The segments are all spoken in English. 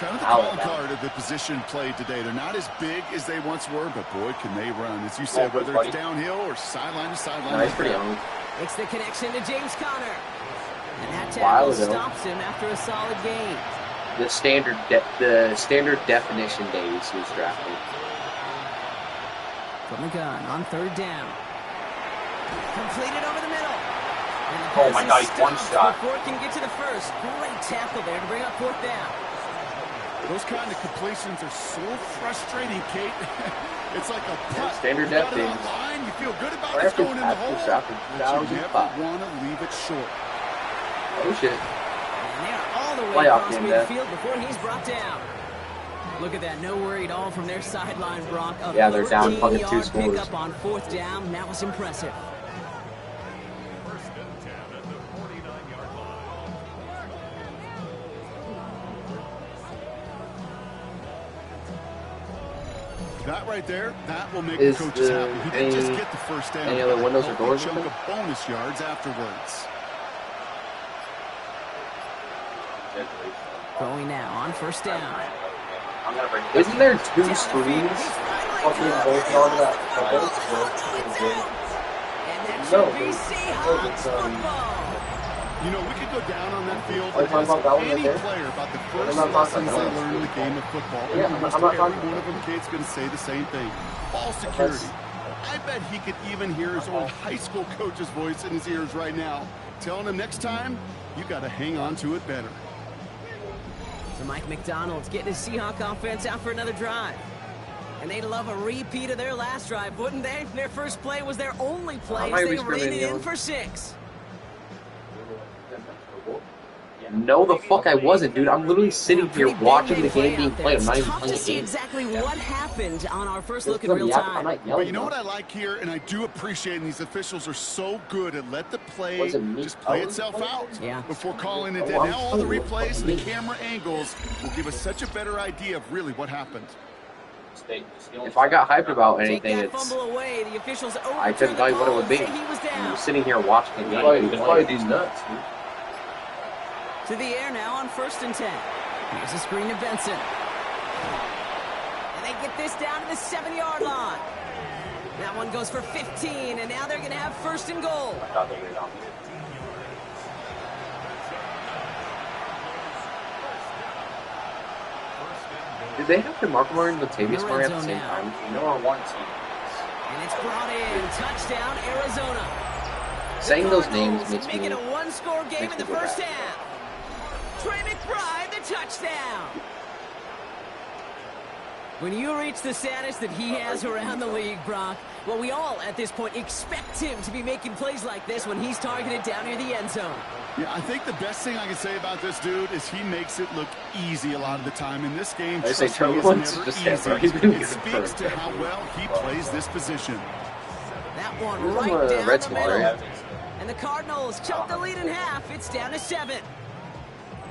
kind of the calling card of the position played today. They're not as big as they once were, but boy, can they run. As you said, whether it's downhill or sideline to sideline. Nice, pretty young. It's the connection to James Conner. And that tackle stops him after a solid gain. The standard definition days he was drafted. From the gun on third down. Completed over the middle. Oh my God, he's one shot. Before it can get to the first. Great tackle there to bring up fourth down. Those kind of completions are so frustrating, Kate. It's like a putt. Standard depth is. You feel good about it going in the hole. But you never want to leave it short. Oh shit. And they are all the way across midfield before he's brought down. Look at that, no worry at all from their sideline, Brock. Yeah, they're down fucking 2 scores. Pick up on fourth down. That was impressive. That right there, that will make the coaches happy. He didn't just get the first down. Any other windows or doors? Chunk of bonus yards afterwards. Going now on first down. Isn't there 2 screens? Fucking both on that. No. You know, we could go down on that field and ask any player about the first lessons they learned in the game of football. Yeah, every one of them kids going to say the same thing. Ball security. I bet he could even hear his old high school coach's voice in his ears right now, telling him next time, you got to hang on to it better. So Mike McDonald's getting his Seahawk offense out for another drive. And they'd love a repeat of their last drive, wouldn't they? Their first play was their only play as they raided in for 6. No, the fuck I wasn't, dude. I'm literally sitting here watching the game being played. I'm not even playing the see game. exactly what happened on our first look in real time. But you know what I like here, and I do appreciate, and these officials are so good at let the play just play itself out before calling it in. Now all the replays and the camera angles will give us such a better idea of really what happened. If I got hyped about anything, it's I couldn't tell you what it would be. I'm sitting here watching the game. It's probably these nuts, dude. To the air now on 1st and 10. Here's a screen to Benson. And they get this down to the 7-yard line. That one goes for 15, and now they're going to have 1st and goal. Did they have DeMarco and Latavius Murray at the same time? No, or one team. And it's brought in. Touchdown, Arizona. Saying those names makes me... Make it a one-score game in the first half. Trey McBride, the touchdown. When you reach the status that he has around the league, Brock, well, we all at this point expect him to be making plays like this when he's targeted down near the end zone. Yeah, I think the best thing I can say about this dude is he makes it look easy a lot of the time. In this game, trust me, it's never easy. It speaks to how well he plays this position. That one right down the middle. And the Cardinals chop the lead in half. It's down to 7.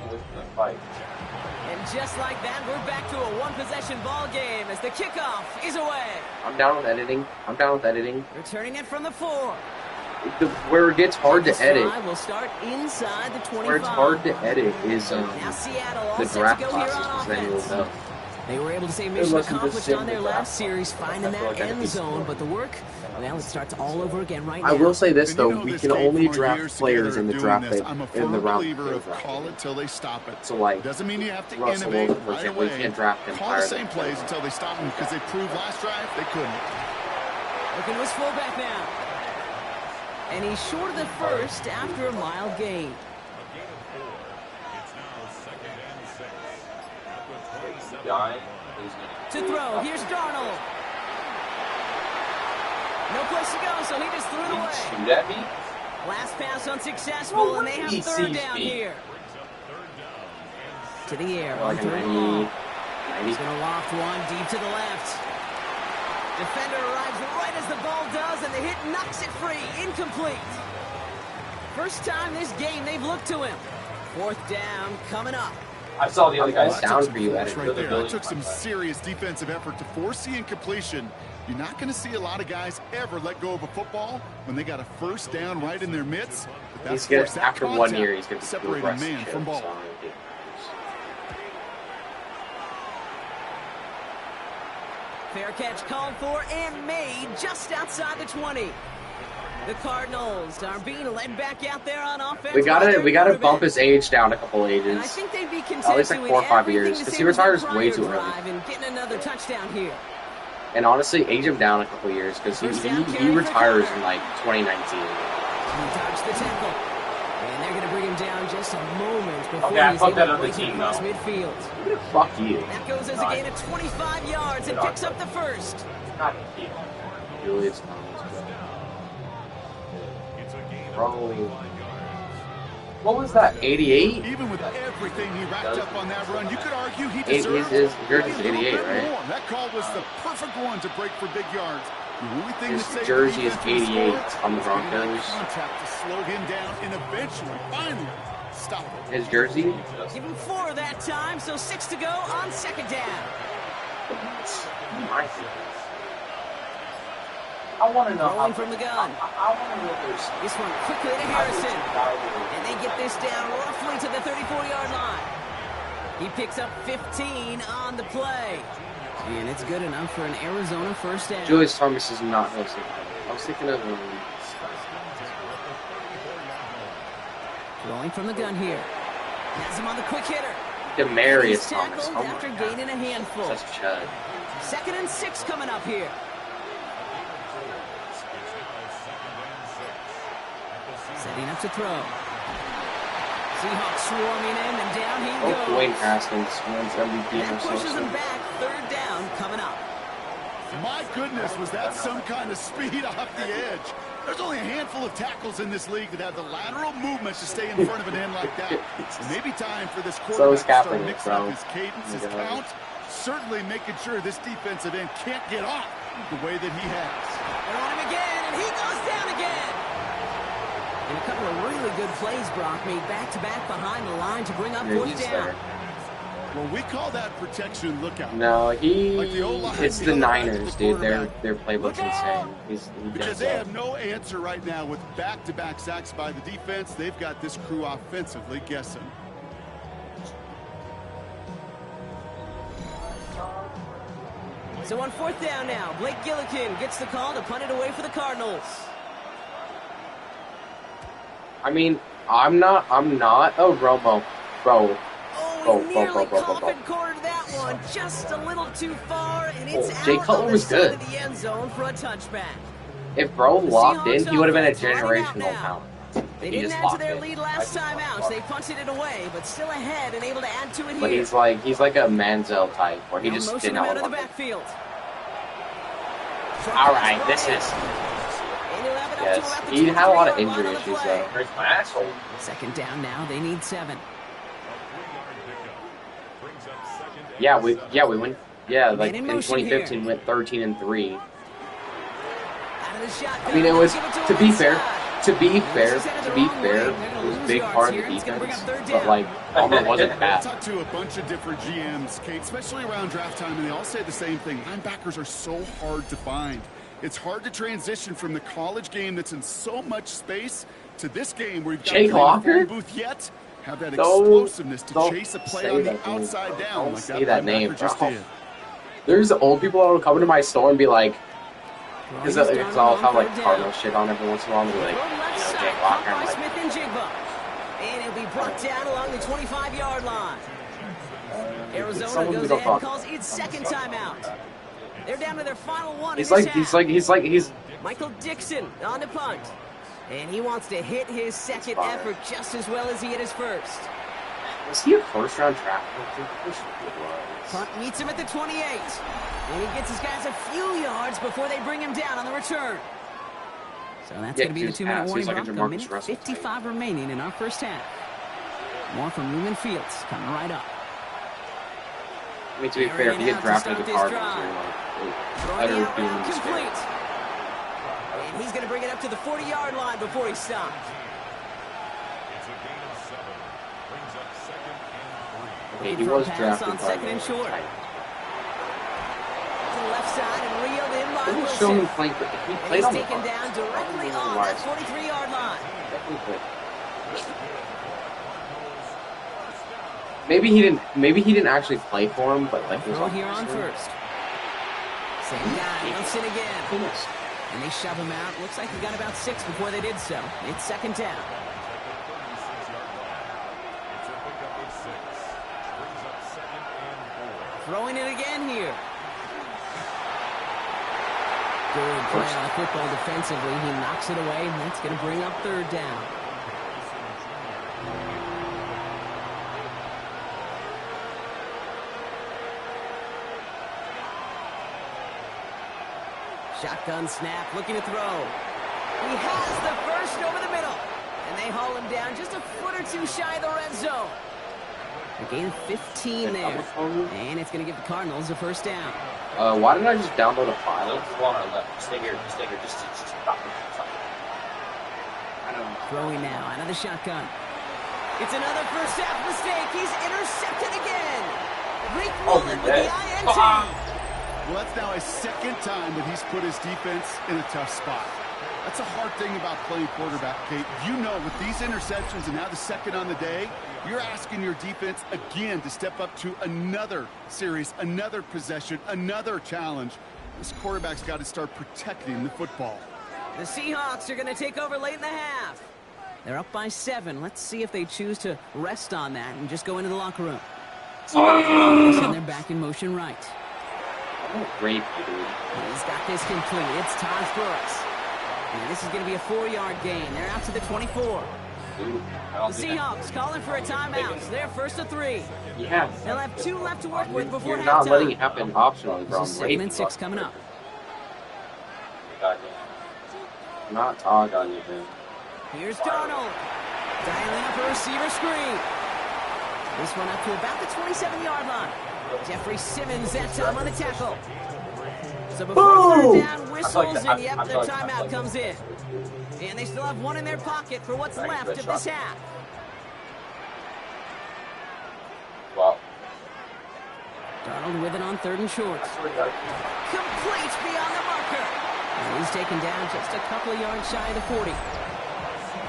And just like that, we're back to a one-possession ball game as the kickoff is away. I'm down with editing. Returning it from the 4. Where it gets hard to edit. Will start inside the 25. Where it's hard to edit is now Seattle the draft classes, because then you'll know. They were able to say mission accomplished on their last series, finding that end zone, but the work, well, it starts all over again right now. I will say this though, we can only draft players in the draft in the round. Call it till they stop it. So like, doesn't mean you have to Russell innovate right we away. can't draft him. Call the same plays until they stop them because they proved last drive they couldn't. Looking to his fullback now, and he's short of the first after a mild gain. To throw, here's Darnold. No place to go, so he just threw it away. Shoot at me? Last pass unsuccessful, and they have third down here. To the air, on third and long. He's going to loft one deep to the left. Defender arrives right as the ball does, and the hit knocks it free. Incomplete. First time this game they've looked to him. 4th down coming up. I saw the other guys down for you at it. Right there. That took some serious defensive effort to force the incompletion. You're not going to see a lot of guys ever let go of a football when they got a first down right in their midst. He's going to, after 1 year, he's going to separate a man from ball. Fair catch called for and made just outside the 20. The Cardinals are being led back out there on offense. We gotta bump his age down a couple ages. And I think they'd be content at least like 4 or 5 years, because he retires way too early. And getting another touchdown here. And honestly, age him down a couple years, because he retires in like 2019. He dodged the tackle. And they're going to bring him down just a moment before okay, he's able to break across midfield. Fuck you. That goes as a gain of 25 yards and picks up the first. Not a deal. Julius Thomas. Probably. What was that? 88? Even with everything he racked up on that run, you could argue he deserved his jersey's 88, right? More. That call was the perfect one to break for big yards. The only thing His to say jersey is 88 on the Broncos. Contact to slow him down and eventually, finally, stop him. His jersey? Give him 4 that time, so 6 to go on second down. I want to know Rolling from the gun. I want to know if there's... This one quickly to Harrison. And they get this down roughly to the 34-yard line. He picks up 15 on the play. And it's good enough for an Arizona first down. Julius Thomas is not listening. I was thinking of Rolling from the gun here. Has him on the quick hitter. Demarius Thomas. Oh after gaining a handful. Such a chud. 2nd and 6 coming up here. Setting up to throw. Seahawks swarming in, and down he goes. Dwayne Haskins wins MVP. That pushes him back. 3rd down coming up. My goodness, was that some kind of speed off the edge? There's only a handful of tackles in this league that have the lateral movement to stay in front of an end like that. It may be time for this quarterback to start mixing up his cadence, his count, certainly making sure this defensive end can't get off the way that he has. They're on him again, and he goes down again. And a couple of really good plays, Brock, made back-to-back behind the line to bring up 4th down. Well, we call that protection lookout. No, it's the Niners, dude. Their playbook's insane. Because they have no answer right now with back-to-back sacks by the defense. They've got this crew offensively guessing. So on 4th down now, Blake Gillikin gets the call to punt it away for the Cardinals. I mean, I'm not a Romo, bro. Oh, he nearly coffin cornered that one just a little too far, and it's Jay out Cutler on the was side good. of the end zone for a touchback. If bro locked in, he would have been a generational talent. They didn't add to their lead last time out, so they punted it away, but still ahead and able to add to it here. But he's like a Manziel type, where he just didn't out of the want backfield. All right, this is. Yes, he had a lot of injury issues though. Where's my asshole? 2nd down now. They need 7. Yeah, we went. Yeah, like in 2015, we went 13-3. I mean, it was to be fair, it was a big part of the defense, but like Palmer wasn't bad. I've talked to a bunch of different GMs, Kate, especially around draft time, and they all say the same thing. Linebackers are so hard to find. It's hard to transition from the college game that's in so much space to this game where you've got to play in the phone booth yet have that explosiveness to chase a play on the outside down like that name, just did. There's old people that will come into my store and be like, because I'll have like Cardinal shit on every once in a while and be like, Jake Locker, I'm like, and it'll be brought down along the 25-yard line. Arizona goes ahead and calls its 2nd timeout. They're down to their final one. He's Michael Dixon on the punt. And he wants to hit his 2nd effort just as well as he hit his 1st. Was he a 1st-round draft pick? Punt meets him at the 28. And he gets his guys a few yards before they bring him down on the return. So that's going to be the 2-minute warning block. A minute 55 remaining in our first half. More from Lumen Fields coming right up. I mean, to be fair, if you get drafted to the Cardinals, you're like, better being complete. And he's going to bring it up to the 40-yard line before he stops. Okay, he was drafted on 2nd and short. To the left side and reeled in by Wilson. Show him playing, he played on the taken down directly on that 43-yard line. Maybe he didn't actually play for him, but like he was here on 1st. Same guy, once in again. And they shove him out. Looks like he got about 6 before they did so. It's second down. Throwing it again here. Good play on the football defensively. He knocks it away, and that's going to bring up third down. Shotgun snap, looking to throw. He has the first over the middle. And they haul him down just a foot or 2 shy of the red zone. A gain of 15 there. And it's going to give the Cardinals a first down. Why didn't I just download a file? Stay here. Just stop. I don't know. Throwing now out of the shotgun. It's another first half mistake. He's intercepted again. Great Mullen with the INT. Well, that's now his second time that he's put his defense in a tough spot. That's a hard thing about playing quarterback, Kate. You know, with these interceptions and now the second on the day, you're asking your defense again to step up to another series, another possession, another challenge. This quarterback's got to start protecting the football. The Seahawks are going to take over late in the half. They're up by 7. Let's see if they choose to rest on that and just go into the locker room. And they're back in motion right. Great, dude. He's got this complete. It's Todd Brooks. And this is going to be a 4-yard gain. They're out to the 24. The Seahawks calling for a timeout. They're first to 3. Yeah. They'll have 2 left to work with before You're halftime. not letting it happen optionally, bro. This is segment 6 coming up. Not talk on you, man. Here's Darnold. Dialing up a receiver screen. This one up to about the 27-yard line. Jeffrey Simmons that time on the tackle. So before third down whistles, and yep, the timeout comes in. And they still have 1 in their pocket for what's left of this half. Wow. Darnold with it on 3rd and short. Complete beyond the marker. And he's taken down just a couple of yards shy of the 40.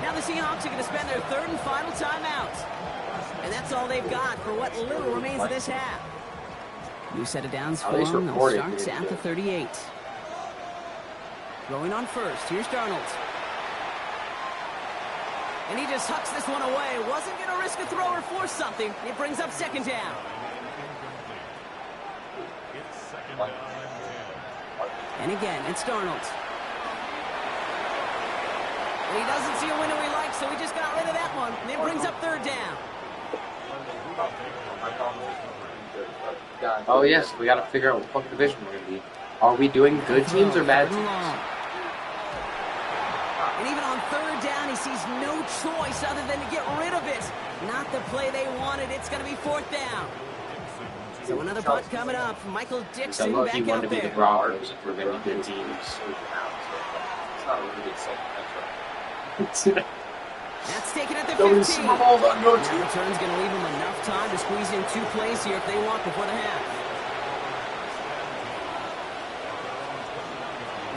Now the Seahawks are going to spend their 3rd and final timeout. And that's all they've got for what little remains of this half. New set of downs for them. They'll start at the 38. Throwing on first. Here's Darnold. And he just hucks this one away. Wasn't going to risk a throw or force something. It brings up second down. And again, it's Darnold. And he doesn't see a window he likes, so he just got rid of that one. And it brings up third down. Oh yes, we gotta figure out what division we're gonna be. Are we doing good teams or bad teams? And even on third down, he sees no choice other than to get rid of it. Not the play they wanted. It's gonna be 4th down. So another punt coming up. Michael Dixon back out there. Want to be the Robbers if we're gonna be good teams. It's not a really good second. That's taken at the 15. Now the return's going to leave them enough time to squeeze in 2 plays here if they want before the half.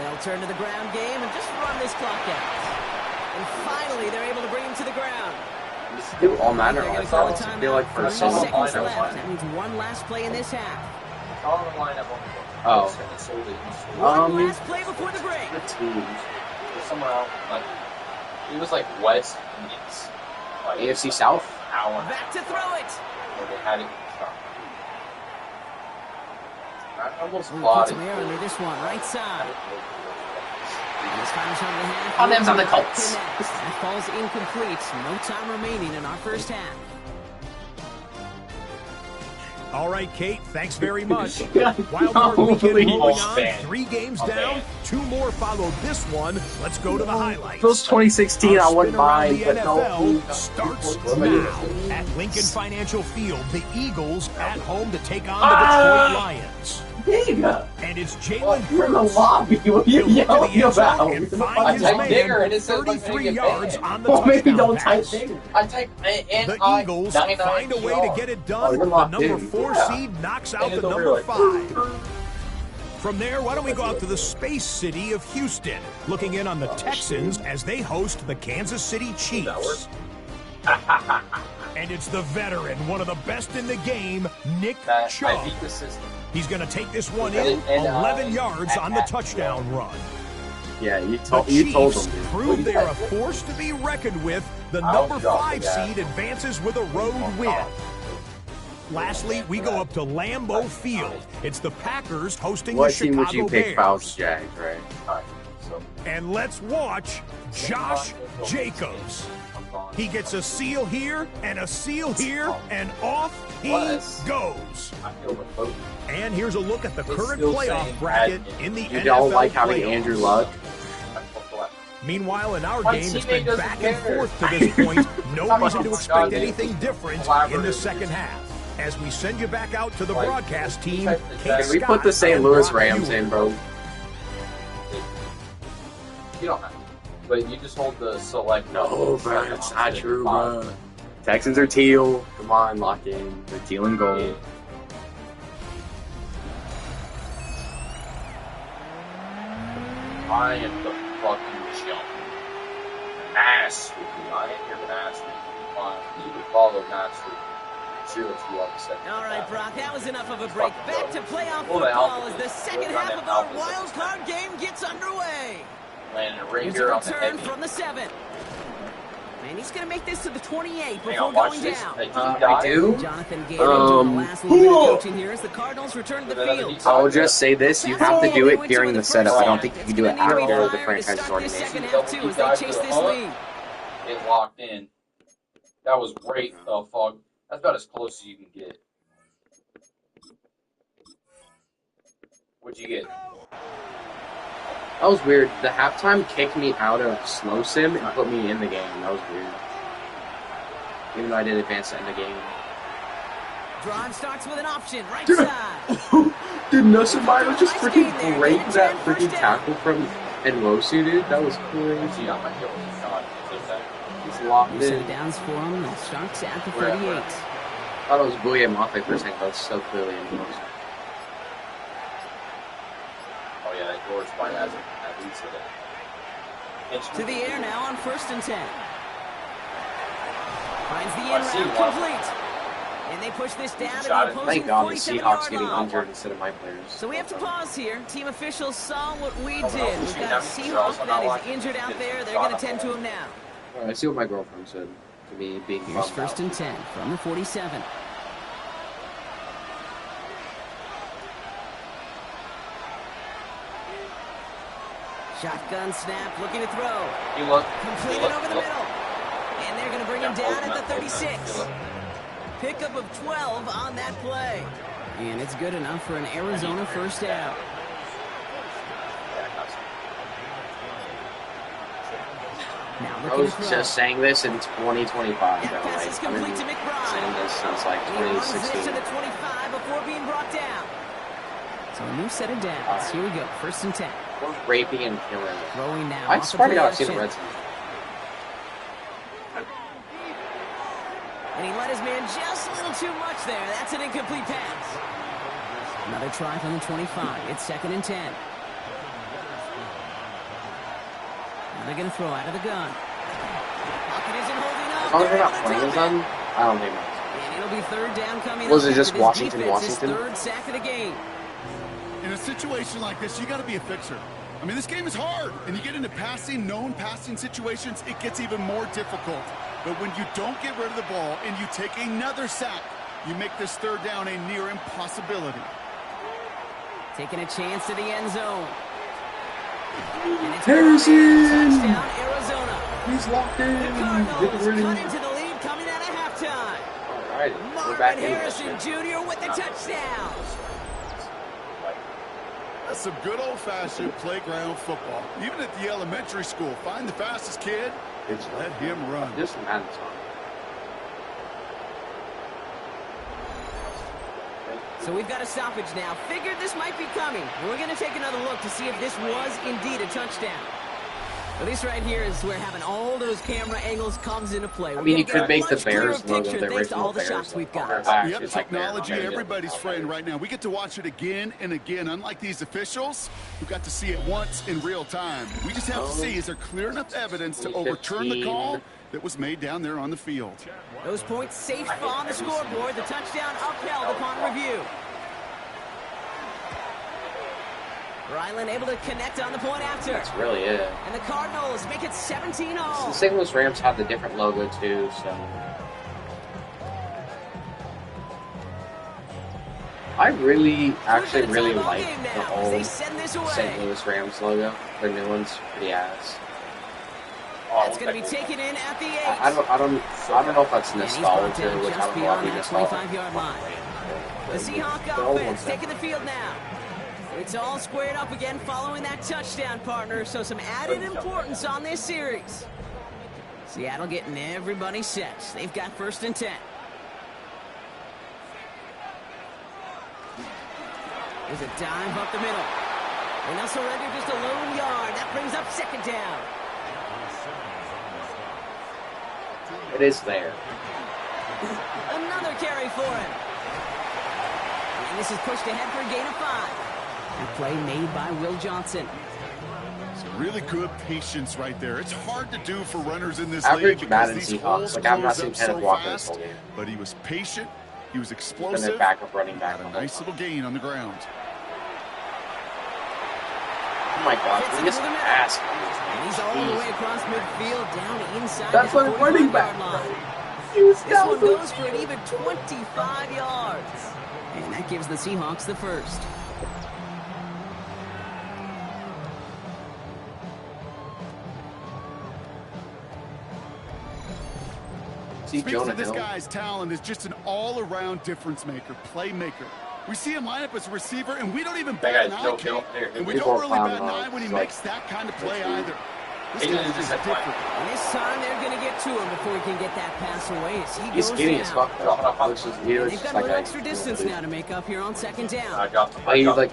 They'll turn to the ground game and just run this clock out. And finally, they're able to bring him to the ground. This is all Madden. I feel like for a seconds left. That means 1 last play in this half. Oh. One last play before the break. The teams. Somewhere else, like it was like West Indies, like AFC South. Back to throw it. Where they had it. I almost Puts plotted. him here under this one, right side. This final shot of the half. On names on the Colts. That falls incomplete. No time remaining in our first half. All right, Kate, thanks very much. Wildcard weekend rolling on, 3 games down, 2 more follow this one. Let's go to the highlights. Those 2016, I wouldn't mind, but no. Starts now at Lincoln Financial Field. The Eagles at home to take on the Detroit Lions. And it's Jalen You're in the lobby. What are you yelling about? And find his man 33 yards on the touchdown maybe don't pass. type bigger. I type The Eagles find a way to get it done. The number 4 seed knocks out the number 5. From there, why don't we go out to the space city of Houston, looking in on the Texans as they host the Kansas City Chiefs. And it's the veteran, one of the best in the game, Nick Chubb. I beat the system. He's going to take this one in 11 yards on the touchdown run. Yeah, you told them. Prove they are a force to be reckoned with. The number 5 seed advances with a road win. Lastly, we go up to Lambeau Field. It's the Packers hosting the Chicago Bears. What team would you pick? Falcons, Jags, right? And let's watch Josh Jacobs. He gets a seal here and a seal here, and off he goes. And here's a look at the current playoff bracket in the NFL. You don't like having Andrew Luck? Meanwhile, in our game, it's been back and forth to this point. No reason to expect anything different in the second half. As we send you back out to the broadcast team, Can we put the St. Louis Rams in, bro? You don't have to. But you just hold the select. No, bro, that's not true, bro. Texans are teal. Come on, lock in. They're teal and gold. Yeah. I am the fucking jump. Master. I am your master. You can follow master. All right, Brock, that was enough of a break. Back to playoff football as the second half of our wild card game gets underway. Landing right here on the head. From the 7. And he's going to make this to the 28 before going down. I do. Jonathan Gator doing the last little bit of coaching here as the Cardinals return to the field. I'll just say this: you have to do it during the setup. I don't think you can do it after the franchise is already made. As they chase this lead. It locked in. That was great, Fog. That's about as close as you can get. What'd you get? That was weird. The halftime kicked me out of slow sim and put me in the game. That was weird. Even though I did advance to end the game. Drive starts with an option, right side. Dude, Nussmeier just freaking break that freaking tackle from Nwosu, dude. That was crazy. He's locked in. Downs for him. It starts at the 38. I thought it was William Mafe for a second, but it's so clearly Nwosu. Oh yeah, that George White has it. To the air now on 1st and 10. Finds the in route complete. And they push this down to the opposing 47-yard line. Thank God the Seahawks getting injured instead of my players. So we have to pause here. Team officials saw what we did. We've got a Seahawk that is injured out there. They're going to tend to him now. I see what my girlfriend said to me being Here's 1st and 10 from the 47. Shotgun snap, looking to throw. Completed over the middle. And they're going to bring him down at the 36. Pickup of 12 on that play. And it's good enough for an Arizona first down. I was just saying this in 2025, though. Like, I've been saying this since like 2016. To the 25 before being brought down. So a new set of downs. Here we go. 1st and 10. We're raping and killing. Throwing now. I swear to God, I've seen the red zone. And he let his man just a little too much there. That's an incomplete pass. Another try from the 25. It's 2nd and 10. Now they're going to throw out of the gun. Pocket isn't holding up. As long as they're not playing with them, I don't think much. And it'll be 3rd down coming. Was it just Washington? 3rd sack of the game. In a situation like this, you got to be a fixer. I mean, this game is hard, and you get into known passing situations, it gets even more difficult. But when you don't get rid of the ball and you take another sack, you make this 3rd down a near impossibility. Taking a chance to the end zone. Harrison! Touchdown, Arizona. He's locked in. The Cardinals cut into the lead coming out of halftime. All right, we're back in. Harrison Jr. with the touchdown. That's some good old-fashioned playground football. Even at the elementary school, find the fastest kid, let him run. This Madden song. So we've got a stoppage now. Figured this might be coming. We're going to take another look to see if this was indeed a touchdown. Well, this right here is where having all those camera angles comes into play. I mean, you could make the Bears logo the original Bears. Shots we've got. We have technology, everybody's friend right now. We get to watch it again and again. Unlike these officials, who got to see it once in real time. We just have to see, is there clear enough evidence to overturn the call that was made down there on the field? Those points safe on the scoreboard. The touchdown upheld upon review. Ryland able to connect on the point after. That's really it. And the Cardinals make it 17-all. The St. Louis Rams have the different logo too, so. I actually really like the old St. Louis Rams logo. The new one's pretty ass. That's going to be taken in at the 8. I don't know if that's nostalgia, which I don't know if it's 25-yard line. The Seahawk offense taking the field now. It's all squared up again following that touchdown, partner, so some added importance on this series. Seattle getting everybody set. They've got 1st and 10. There's a dive up the middle. And they'll surrender just a lone yard. That brings up 2nd down. It is there. Another carry for him. And this is pushed ahead for a gain of 5. A play made by Will Johnson. Some really good patience right there. It's hard to do for runners in this average league Madden because these Seahawks. Like I've not seen Kenneth Walker this whole game. But he was patient. He was explosive. And their backup running back. A nice little gain on the ground. Oh my God! He just ass. And he's all the way across midfield, down inside. That's my running back. This one goes for an even 25 yards. And that gives the Seahawks the 1st. Speaks of this guy's talent is just an all-around difference maker, playmaker. We see him line up as a receiver, and we don't even bat an eye, Kate. And we don't really bat an eye when he makes that kind of play either. This guy is just different. And this time they're going to get to him before he can get that pass away. As he He's goes skinny down. as fuck. They've got a little extra distance now to make up here on 2nd down. He's like,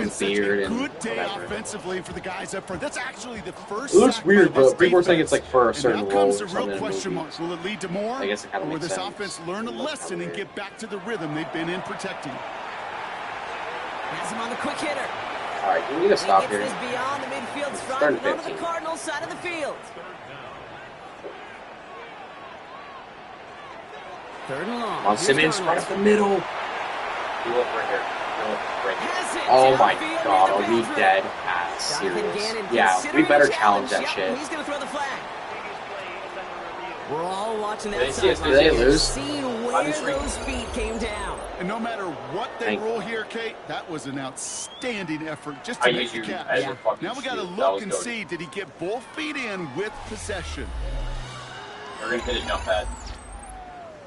his beard and good day whatever. Offensively for the guys up front. That's actually the first. It looks weird, but people are saying it's like for a certain role. Now comes the real question mark. Will it lead to more? I guess it kind of or will makes this sense. offense learn a lesson and get back to the rhythm they've been in protecting? Has him on the quick hitter. All right, we need to stop here. This beyond the midfield stripe and onto the Cardinals side of the field. 3rd and long. On Simmons, right up the middle. Oh my God, are we dead ass serious? Yeah, we better challenge that shit. He's going to throw the flag. We're all watching that. Did they lose? Seeing where those feet came down. And no matter what they roll here, Kate, that was an outstanding effort just to make the catch. Yeah. Now we got to look and see, did he get both feet in with possession? We're going to hit a jump pad.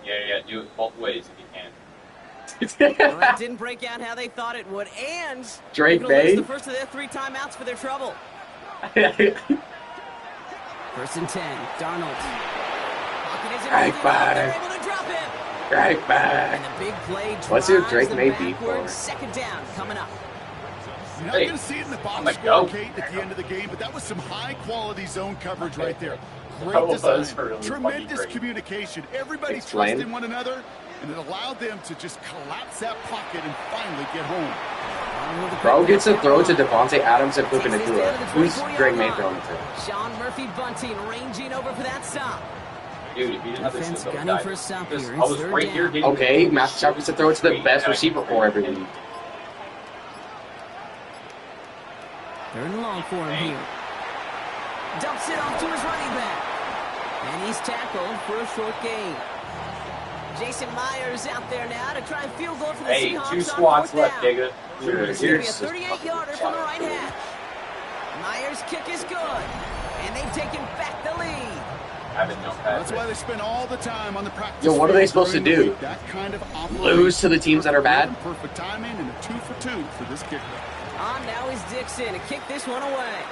Yeah, do it both ways if you can. Well, that didn't break out how they thought it would, and Drake May, the first of their 3 timeouts for their trouble. 1st and 10, Darnold. Right back. Right back. And the big play. Let's see what Drake may be for. 2nd down coming up. You're not going to see it in the box score, Kate, at the end of the game, but that was some high-quality zone coverage right there. Great design, tremendous communication. Everybody trusting one another, and it allowed them to just collapse that pocket and finally get home. Bro gets a throw to Devontae Adams and flipping it to it. Who's Drake May throwing it to? Sean Murphy Bunting ranging over for that stop. Dude, if you didn't have this gunning for a stop here. I was right here getting... Okay, Matthew Stafford gets a throw it to the best receiver for every week. 3rd and long for him here. Dumps it off to his running back. And he's tackled for a short gain. Jason Myers out there now to try and field goal for the Seahawks. 2 squats left, nigga. It's going to be a 38-yarder from the right half. Myers' kick is good. And they've taken back the lead. That's why they spend all the time on the practice. Yo, what are they supposed to do? That kind of lose to the teams that are bad? Perfect timing and a 2 for 2 for this kicker. On now is Dixon to kick this one away.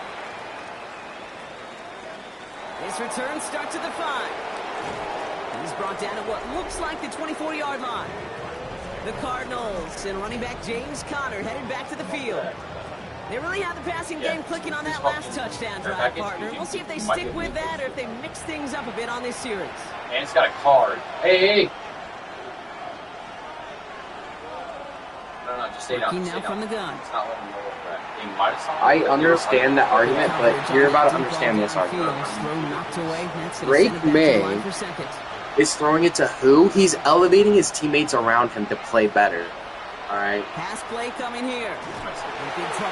His return starts at the 5. He's brought down at what looks like the 24-yard line. The Cardinals and running back James Conner headed back to the field. They really have the passing game clicking on that last touchdown drive, partner. We'll see if they stick with that or if they mix things up a bit on this series. And it's got a card. Hey! No, just stay down. Now from the gun. It's not letting me go over that. I understand that argument, but you're about to understand this argument. Drake May is throwing it to who? He's elevating his teammates around him to play better. All right. Pass play coming here.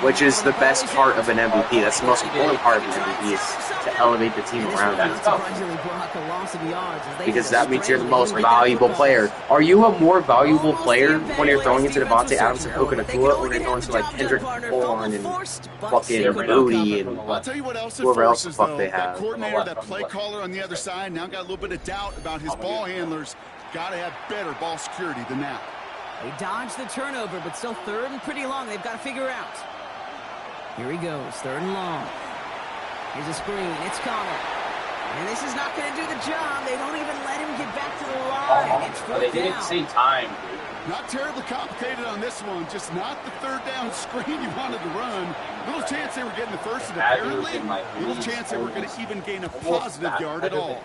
Which is the best part of an MVP. That's the most important part of an MVP is to elevate the team around you. Because that means you're the most valuable player. Are you a more valuable player when you're throwing into Devontae Adams and Puka Nacua, or when you're throwing to like Kendrick Bourne and fucking Moody and whoever else the fuck they have? That coordinator, that play caller on the other side, now got a little bit of doubt about his ball handlers. Got to have better ball security than that. They dodged the turnover, but still third and pretty long. They've got to figure out. Here he goes, third and long. Here's a screen. It's Connor. And this is not going to do the job. They don't even let him get back to the line. It's fourth They did it at the same time. Not terribly complicated on this one. Just not the third down screen you wanted to run. Little chance they were getting the first, and apparently little chance they were going to even gain a positive yard at all.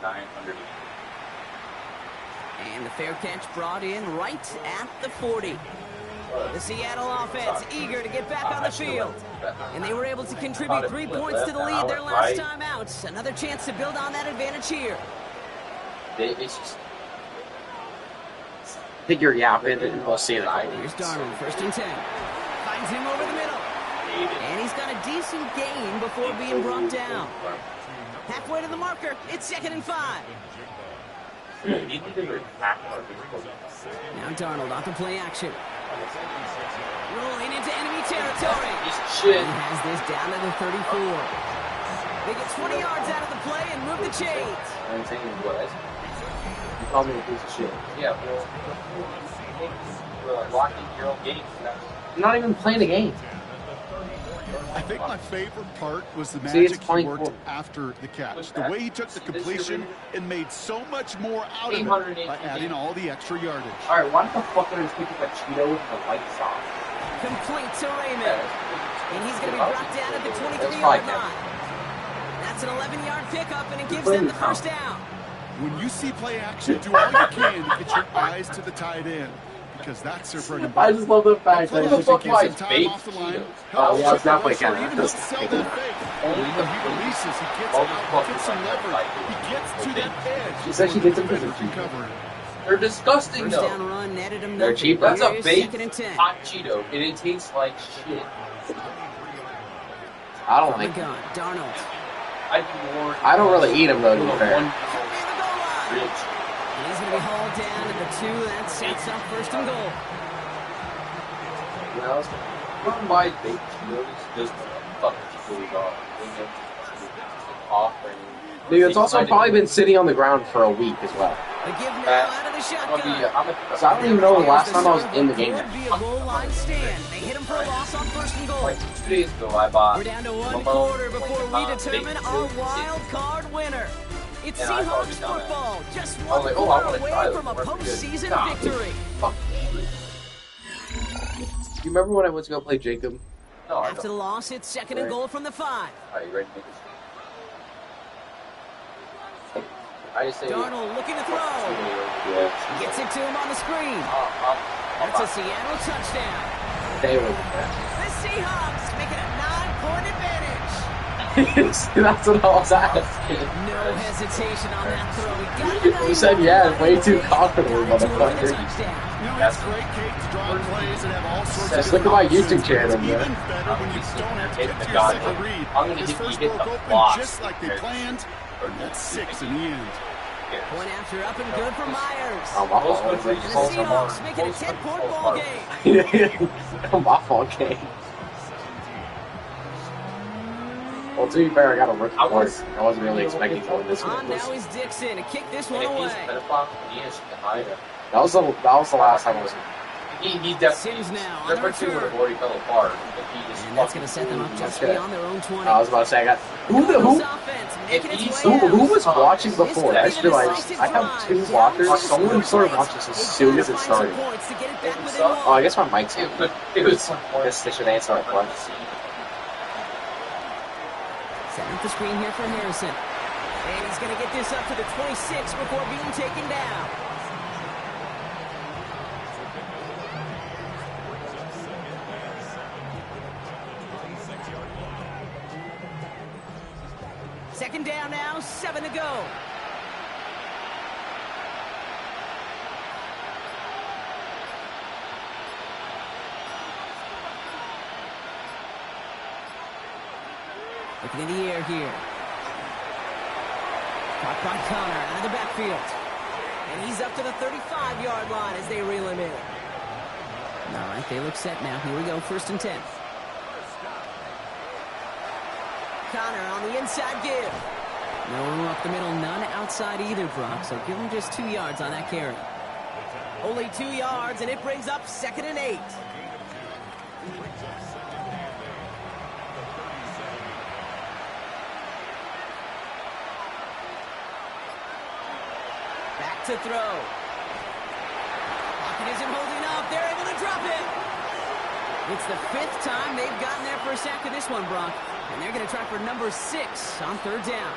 And the fair catch brought in right at the 40. The Seattle offense eager to get back on the field. And they were able to contribute 3 points to the lead their last time out. Another chance to build on that advantage here. Figure yapping and we'll see it. Here's Darnold, first and 10. Finds him over the middle. And he's got a decent gain before being brought down. Halfway to the marker, it's 2nd and 5. Now Darnold off the play action. Rolling into enemy territory. He has this down to the 34. They get 20 yards out of the play and move the chains. You called me a piece of shit. Yeah, well, locking your own game. You're not even playing the game. I think my favorite part was the magic he worked after the catch. The way he took the completion and made so much more out of it by adding all the extra yardage. All right, why the fuck are they picking a Cheeto with the lights off? Complete to Raymond. And he's going to be brought down at the 23-yard line. That's an 11-yard pickup, and it gives them the first down. When you see play action, do all you can to get your eyes to the tight end. Because that's their bread and butter. I just love the fact that he gives him time off the line. Oh, yeah, it's definitely kind of. He releases, he gets out, he gets some leverage, he gets to that edge. She said she gets him because they're disgusting, first though. down run, netted him They're cheap. That's a baked 2nd and 10. hot Cheeto, and it tastes like shit. I don't like them. Darnold. I don't really eat them, though, to be fair. He's going to be hauled down at the 2. That sets up 1st and goal. Run by baked Cheetos just fucking Cheetos off. Dude, it's also probably been sitting on the ground for a week as well. The give now out of the shotgun. So I don't even know the last time I was in the game. Would be a goal line stand. They hit him for a loss on 1st and goal. Like 2 days ago, I bought. We're down to 1 quarter before we determine our wild card winner. It's Seahawks football, just 1 quarter away from a postseason victory. You remember when I went to go play Jacob? No, I After the loss, it's 2nd and goal from the 5. Are you ready to make this? I just say Darnold looking to throw. Gets it to him on the screen. That's a Seattle touchdown. They were The Seahawks making a 9-point advantage. That's what I was asking. No hesitation on that throw. You said yeah, way too confidently, motherfucker. That's great, Kate, to draw plays and have all sorts Just of look at my YouTube channel, even man. better when you don't have to get to your God. second read. I'm gonna His get first you broke hit the open block. just like they planned, and that's 6 in the end. Point after up and good for Myers. Oh, my fault. And the Seahawks making a 10-point ball game. My fault, game. Well, to be fair, I got a rookie point. I wasn't really expecting to win this On one. now is Dixon to kick this one away. That was the last time I was. He definitely. Sims now on Their the first two would have return. already fell apart. If he just And that's going to set them up just Okay. beyond their own 20. I was about to say I got who Offense making its way out. who was watching before? I just realized I have 2 watchers. Someone sort of watches as soon as it started. Points to get it back within Oh, I guess my mic's in. But it was. I guess they should answer our question. Setting up the screen here for Harrison. And he's going to get this up to the 26 before being taken down. Second down now, 7 to go. Looking in the air here. Caught by Connor out of the backfield. And he's up to the 35-yard line as they reel him in. All right, they look set now. Here we go, 1st and 10. Connor on the inside give. No room up the middle, none outside either, Brock. So give him just 2 yards on that carry. Only 2 yards, and it brings up 2nd and 8. Back to throw. Pocket isn't holding up. They're able to drop it. It's the 5th time they've gotten their first sack of this one, Brock. And they're going to try for number 6 on 3rd down.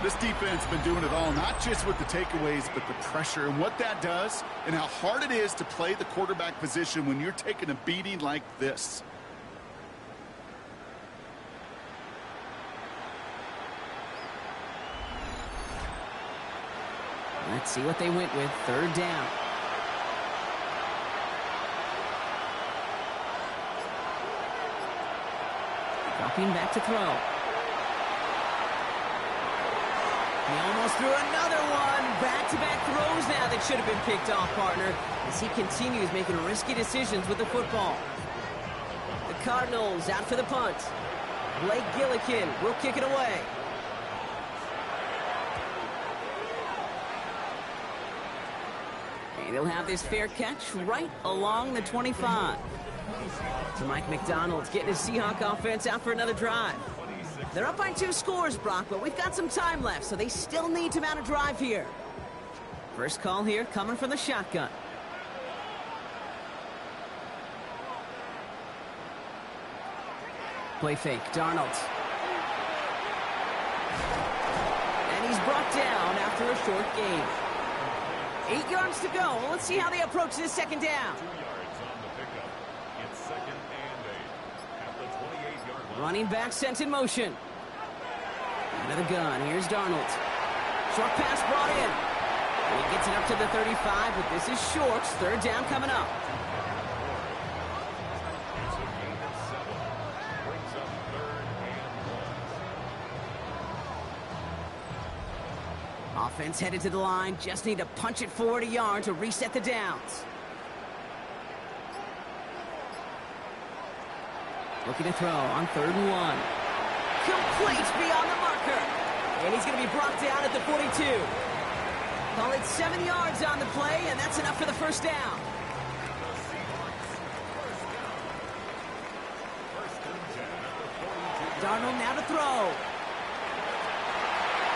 This defense has been doing it all, not just with the takeaways, but the pressure and what that does and how hard it is to play the quarterback position when you're taking a beating like this. Let's see what they went with. 3rd down. Dropping back to throw. He almost threw another one. Back-to-back throws now that should have been picked off, partner, as he continues making risky decisions with the football. The Cardinals out for the punt. Blake Gillikin will kick it away. And they'll have this fair catch right along the 25. So Mike McDonald's getting his Seahawk offense out for another drive. They're up by 2 scores, Brock, but we've got some time left, so they still need to mount a drive here. First call here coming from the shotgun. Play fake, Darnold. And he's brought down after a short gain. 8 yards to go. Let's see how they approach this 2nd down. 2 yards on the pickup. It's 2nd and 8 at the 28-yard line. Running back sent in motion. Out of the gun. Here's Darnold. Short pass brought in. And he gets it up to the 35, but this is short. 3rd down coming up. It's a gain of 7. Brings up 3rd and 1. Offense headed to the line. Just need to punch it forward a yard to reset the downs. Looking to throw on 3rd and 1. Complete beyond the marker. And he's going to be brought down at the 42. Call it 7 yards on the play, and that's enough for the 1st down. Darnold now to throw.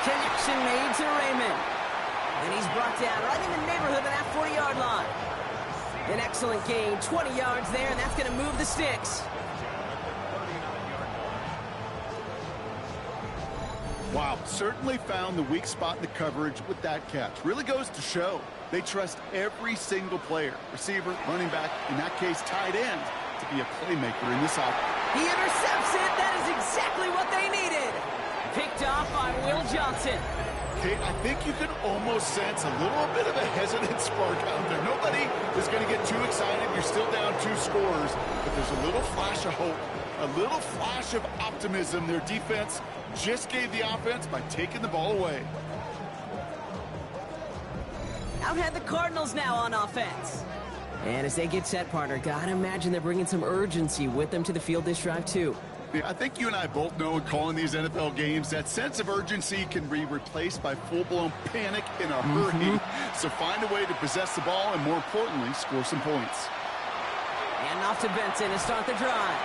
Connection made to Raymond. And he's brought down right in the neighborhood of that 40-yard line. An excellent gain, 20 yards there, and that's going to move the sticks. Wow, certainly found the weak spot in the coverage with that catch. Really goes to show they trust every single player, receiver, running back, in that case tight end, to be a playmaker in this offense. He intercepts it. That is exactly what they needed. Picked off by Will Johnson. Kate, I think you can almost sense a little bit of a hesitant spark out there. Nobody is going to get too excited. You're still down 2 scores, but there's a little flash of hope, a little flash of optimism. Their defense just gave the offense by taking the ball away. Out had the Cardinals now on offense. And as they get set, partner, gotta imagine they're bringing some urgency with them to the field this drive, too. Yeah, I think you and I both know in calling these NFL games that sense of urgency can be replaced by full-blown panic in a hurry. So find a way to possess the ball and, more importantly, score some points. And off to Benson to start the drive.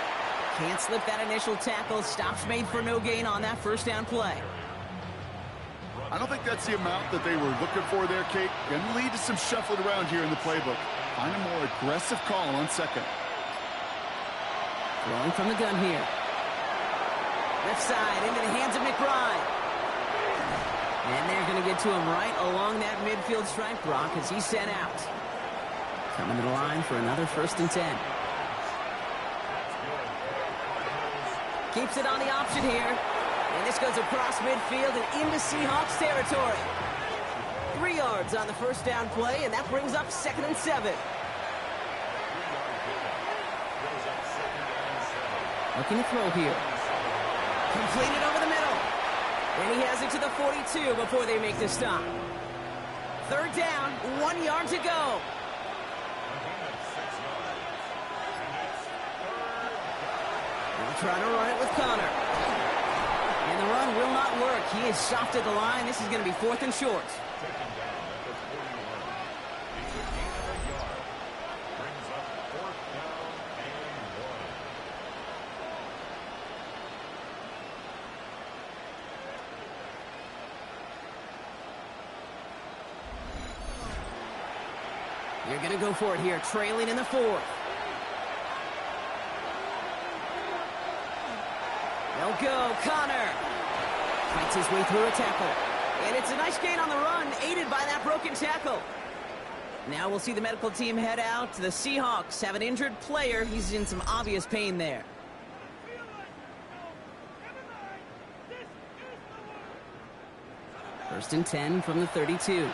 Can't slip that initial tackle. Stops made for no gain on that 1st down play. I don't think that's the amount that they were looking for there, Kate. Going to lead to some shuffling around here in the playbook. Find a more aggressive call on 2nd. Throwing from the gun here. Left side into the hands of McBride. And they're going to get to him right along that midfield stripe, Brock, as he's set out. Coming to the line for another 1st and 10. Keeps it on the option here. And this goes across midfield and into Seahawks territory. 3 yards on the 1st down play, and that brings up 2nd and 7. Looking to throw here. Completed over the middle. And he has it to the 42 before they make the stop. Third down, 1 yard to go. They'll try to run it with Connor. And the run will not work. He is soft at the line. This is going to be 4th and short. You're going to go for it here, trailing in the 4th. They'll go, Connor. Fights his way through a tackle. And it's a nice gain on the run, aided by that broken tackle. Now we'll see the medical team head out. The Seahawks have an injured player. He's in some obvious pain there. First and 10 from the 32.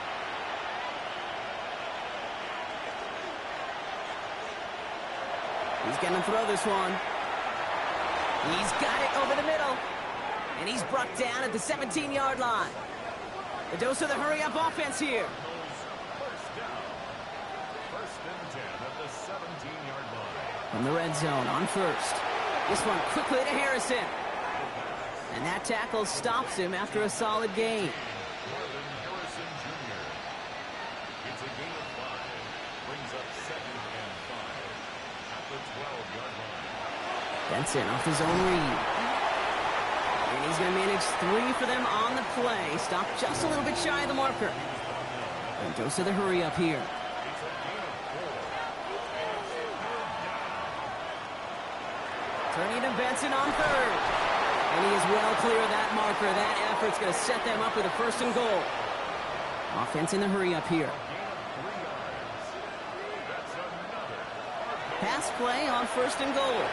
He's going to throw this one. He's got it over the middle. And he's brought down at the 17-yard line. The dose of the hurry-up offense here. First and 10 at the 17-yard line. From the red zone on first. This one quickly to Harrison. And that tackle stops him after a solid gain. Harrison Jr. It's a gain of 5. Brings up 2nd and 5 at the 12-yard line. Benson off his own read. And he's going to manage 3 for them on the play. Stop just a little bit shy of the marker. And dose of the hurry up here. Turning to Benson on 3rd. And he is well clear of that marker. That effort's going to set them up with a 1st and goal. Offense in the hurry up here. Pass play on 1st and goal.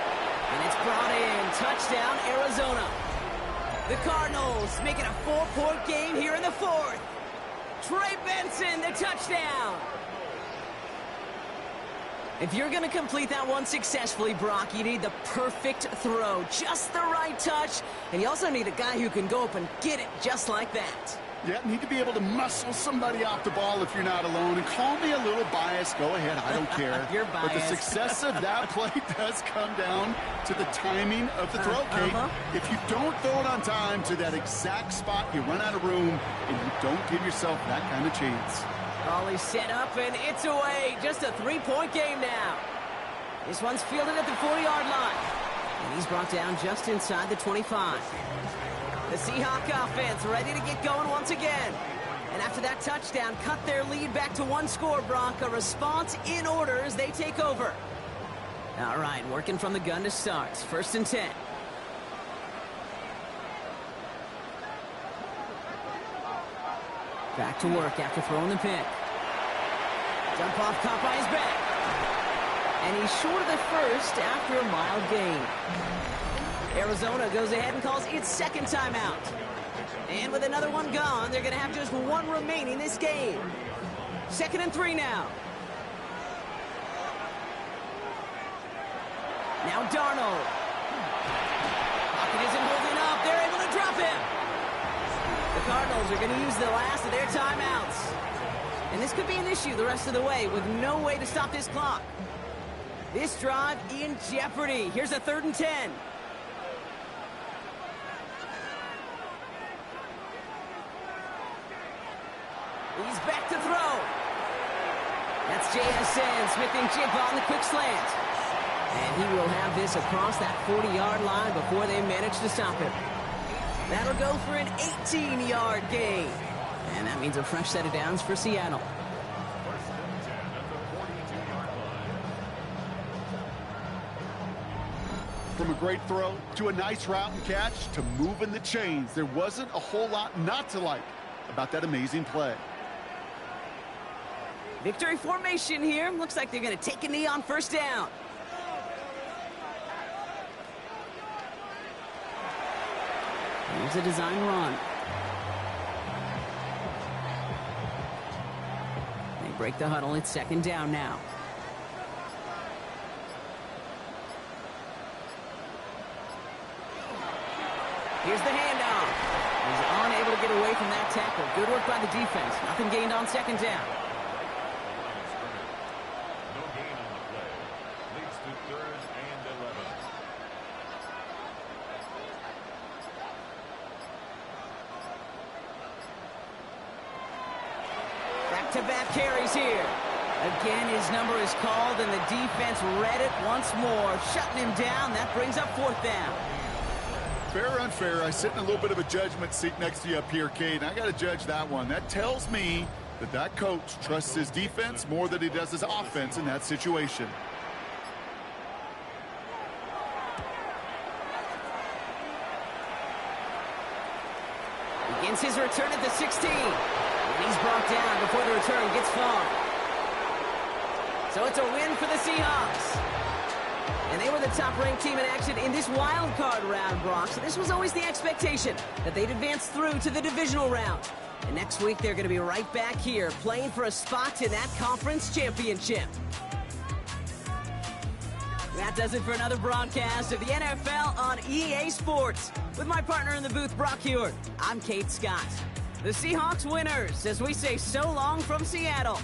And it's brought in. Touchdown, Arizona. The Cardinals make it a 4-point game here in the 4th. Trey Benson, the touchdown. If you're going to complete that one successfully, Brock, you need the perfect throw. Just the right touch. And you also need a guy who can go up and get it just like that. Yeah, need to be able to muscle somebody off the ball if you're not alone. And call me a little biased. Go ahead. I don't care. You're biased. But the success of that play does come down to the timing of the throw, Kate. If you don't throw it on time to that exact spot, you run out of room, and you don't give yourself that kind of chance. Ball is set up, and it's away. Just a 3-point game now. This one's fielded at the 40-yard line. And he's brought down just inside the 25. The Seahawk offense ready to get going once again. And after that touchdown, cut their lead back to 1 score, Brock. A response in order as they take over. All right, working from the gun to start. 1st and 10. Back to work after throwing the pick. Dump off caught by his back. And he's short of the 1st after a mild gain. Arizona goes ahead and calls its 2nd timeout. And with another one gone, they're going to have just 1 remaining this game. 2nd and 3 now. Now Darnold. Pocket isn't holding up. They're able to drop him. The Cardinals are going to use the last of their timeouts. And this could be an issue the rest of the way with no way to stop this clock. This drive in jeopardy. Here's a 3rd and 10. He's back to throw. That's JSN. Smith and Chip on the quick slant. And he will have this across that 40-yard line before they manage to stop him. That'll go for an 18-yard gain. And that means a fresh set of downs for Seattle. First and 10 at the 42-yard line. From a great throw to a nice route and catch to moving the chains, there wasn't a whole lot not to like about that amazing play. Victory formation here. Looks like they're going to take a knee on 1st down. Here's a design run. They break the huddle. It's 2nd down now. Here's the handoff. He's unable to get away from that tackle. Good work by the defense. Nothing gained on second down. No gain on the play. Leads to 3rd and 11. Back-to-back carries here. Again, his number is called, and the defense read it once more, shutting him down. That brings up 4th down. Fair or unfair, I sit in a little bit of a judgment seat next to you up here, Cade, and I got to judge that one. That tells me that coach trusts his defense more than he does his offense in that situation. Begins his return at the 16. And he's brought down before the return gets far. So it's a win for the Seahawks. And they were the top-ranked team in action in this wild card round, Brock. So this was always the expectation, that they'd advance through to the divisional round. And next week, they're going to be right back here, playing for a spot in that conference championship. That does it for another broadcast of the NFL on EA Sports. With my partner in the booth, Brock Hewitt, I'm Kate Scott. The Seahawks winners, as we say so long from Seattle.